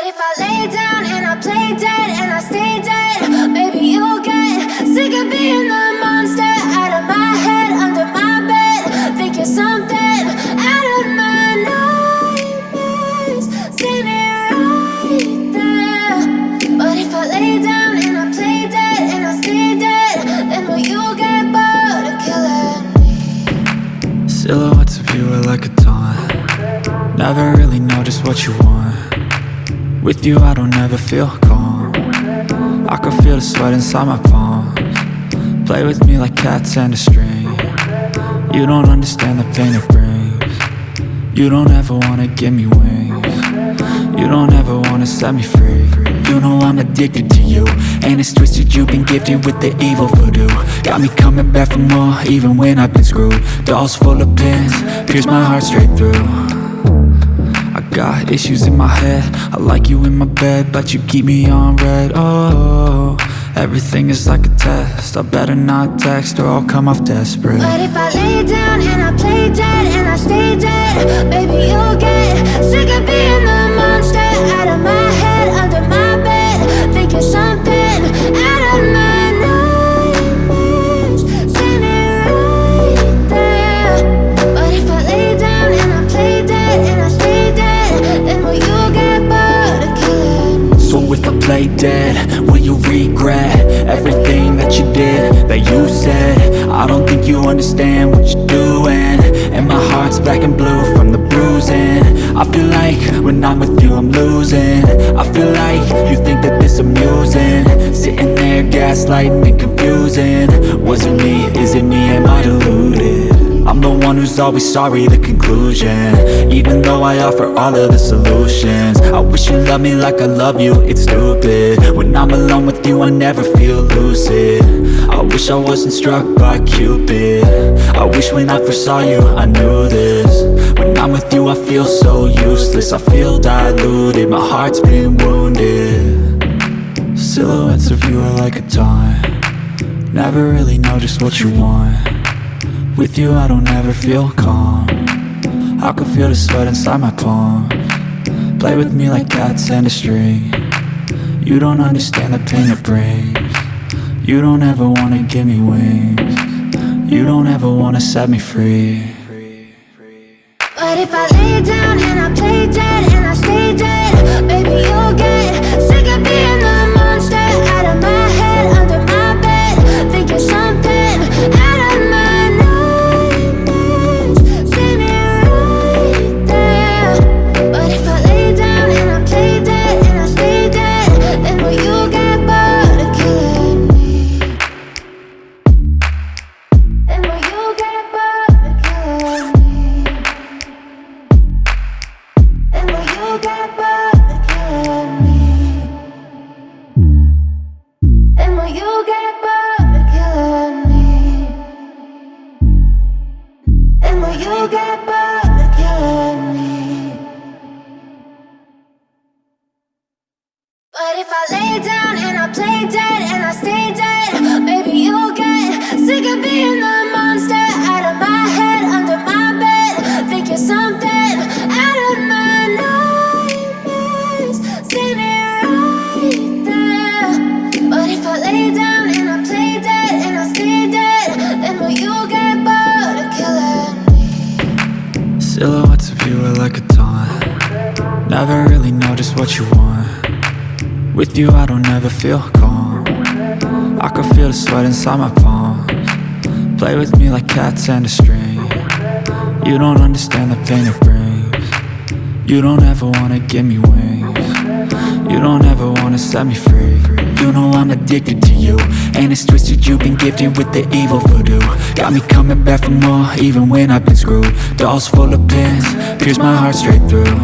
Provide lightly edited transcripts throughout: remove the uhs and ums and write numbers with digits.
But if I lay down and I play dead and I stay dead, maybe you'll get sick of being the monster out of my head, under my bed. Think you're something out of my nightmares, standing right there. But if I lay down and I play dead and I stay dead, then will you get bored of killing me? Silhouettes of you are like a taunt. Never really know just what you want. With you I don't ever feel calm. I can feel the sweat inside my palms. Play with me like cats and a string. You don't understand the pain it brings. You don't ever wanna give me wings. You don't ever wanna set me free. You know I'm addicted to you, and it's twisted, you've been gifted with the evil voodoo. Got me coming back for more, even when I've been screwed. Dolls full of pins, pierce my heart straight through. I got issues in my head, I like you in my bed, but you keep me on red. Oh, everything is like a test, I better not text or I'll come off desperate. But if I lay down and I play dead and I stay dead, baby you'll get sick of being the monster out of my head, under my bed. Think you're something out of my nightmares, standing right there. But if I lay down and I play dead and I stay dead, then will you get bored of killing me? So if I play dead, will you regret everything that you did, that you said? I don't think you understand what you're doing, and my heart's black and blue from the bruising. I feel like when I'm with you I'm losing. I feel like you think that this amusing, sitting there gaslighting and confusing. Was it me? Is it me? Am I deluded? I'm the one who's always sorry, the conclusion, even though I offer all of the solutions. I wish you loved me like I love you, it's stupid. When I'm alone with you I never feel lucid. I wish I wasn't struck by Cupid. I wish when I first saw you I knew this. When I'm with you I feel so useless, I feel diluted, my heart's been wounded. Silhouettes of you are like a taunt. Never really know just what you want. With you I don't ever feel calm. I can feel the sweat inside my palms. Play with me like cats and a string. You don't understand the pain it brings. You don't ever wanna give me wings. You don't ever wanna set me free. But if I lay down and I play dead and I stay dead, baby you'll get sick of being the monster out of my head, under my bed. Think you're something out of my nightmares, standing right there. But if I lay down and I play dead and I stay dead, then will you get bored of killing me? Then will you get bored of killing me? Then will you get bored of killing me? Then will you get bored of killing me? Then will you get bored of killing me? But if I lay down and I play dead and I stay dead, maybe you'll get sick of being the monster out of my head, under my bed. Think you're something out of my nightmares, standing right there. But if I lay down and I play dead and I stay dead, then will you get bored of killing me? Silhouettes of you are like a taunt. Never really know just what you want. With you I don't ever feel calm. I can feel the sweat inside my palms. Play with me like cats and a string. You don't understand the pain it brings. You don't ever wanna give me wings. You don't ever wanna set me free. You know I'm addicted to you, and it's twisted, you've been gifted with the evil voodoo. Got me coming back for more, even when I've been screwed. Dolls full of pins, pierce my heart straight through.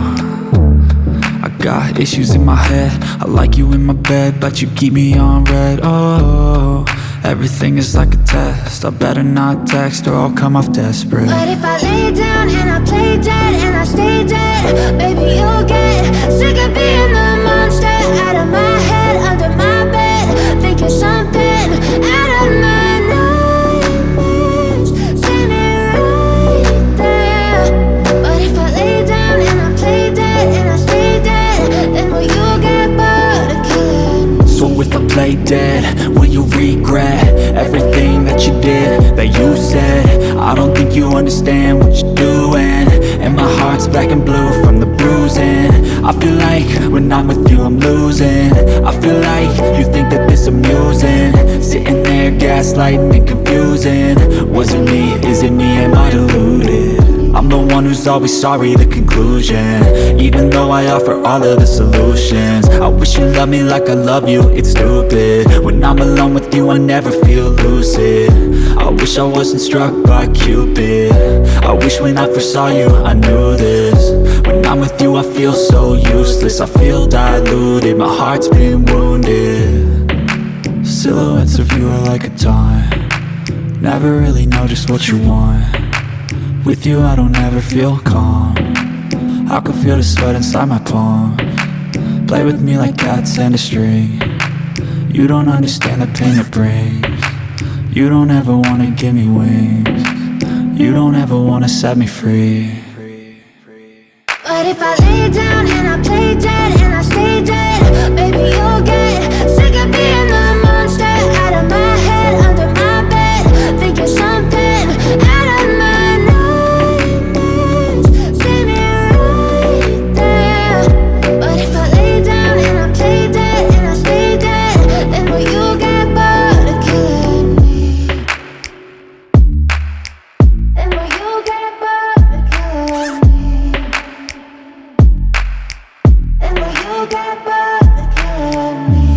I got issues in my head, I like you in my bed, but you keep me on red. Oh, everything is like a test, I better not text or I'll come off desperate. But if I lay down and I play dead and I stay dead, baby you'll get sick of being the monster out of my head, under my bed. Think you're something out of my nightmares, standing right there. But if I lay down and I play dead and I stay dead, then will you play dead? Will you regret everything that you did, that you said? I don't think you understand what you're doing, and my heart's black and blue from the bruising. I feel like when I'm with you I'm losing. I feel like you think that this amusing, sitting there gaslighting and confusing. Was it me? Is it me? Am I deluded? I'm the one who's always sorry, the conclusion, even though I offer all of the solutions. I wish you loved me like I love you, it's stupid. When I'm alone with you I never feel lucid. I wish I wasn't struck by Cupid. I wish when I first saw you I knew this. When I'm with you I feel so useless, I feel diluted, my heart's been wounded. Silhouettes of you are like a taunt, never really know just what you want. With you I don't ever feel calm, I can feel the sweat inside my palm. Play with me like cats and a string. You don't understand the pain it brings. You don't ever wanna give me wings. You don't ever wanna set me free. But if I lay down and I play dead and I stay dead, baby you'll get sick of being the monster out of my head, under my bed, thinking something out of my nightmares. See me right there. But if I lay down and I play dead and I stay dead, then will you get bored of killing me? Then will you get bored of killing me? And will you get bored of killing me?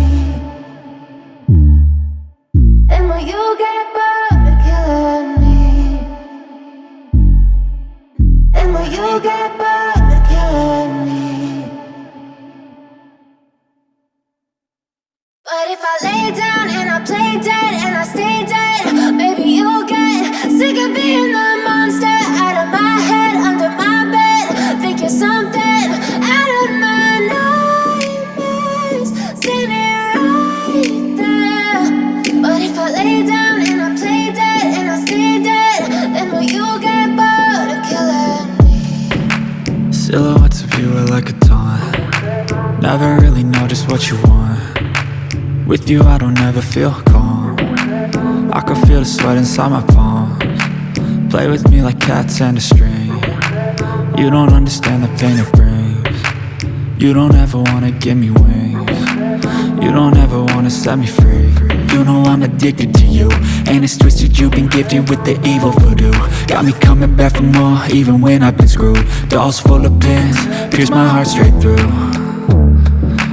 And will you get bored of killing me? And will you get bored of killing me? But if I lay down and I play dead and I stay dead, baby you'll get sick of being the monster out of my head, under my bed, thinking something out of my nightmares. See me right there. But if I lay down and I play dead and I stay dead, then will you get bored of killing me? Silhouettes of you are like a taunt, never really know just what you want. With you I don't ever feel calm, I can feel the sweat inside my palms. Play with me like cats and a string. You don't understand the pain it brings. You don't ever wanna give me wings. You don't ever wanna set me free. You know I'm addicted to you, and it's twisted, you've been gifted with the evil voodoo. Got me coming back for more, even when I've been screwed. Dolls full of pins, pierce my heart straight through.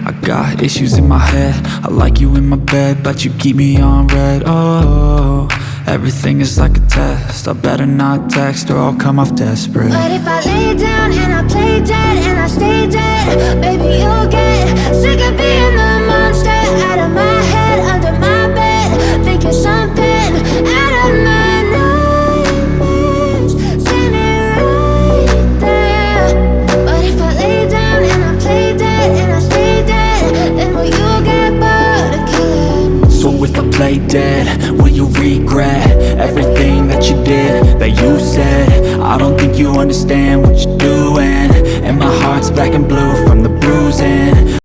I got issues in my head, I like you in my bed, but you keep me on red. Oh, everything is like a test, I better not text or I'll come off desperate. But if I lay down and I play dead and I stay dead, baby you'll get sick of being the monster out of my head, under my bed, thinking something out of my nightmares. See me right there. But if I lay down and I play dead and I stay dead, then will you get bored of killing me? So if I play dead, will you regret everything that you did, that you said? I don't think you understand what you're doing, and my heart's black and blue from the bruising.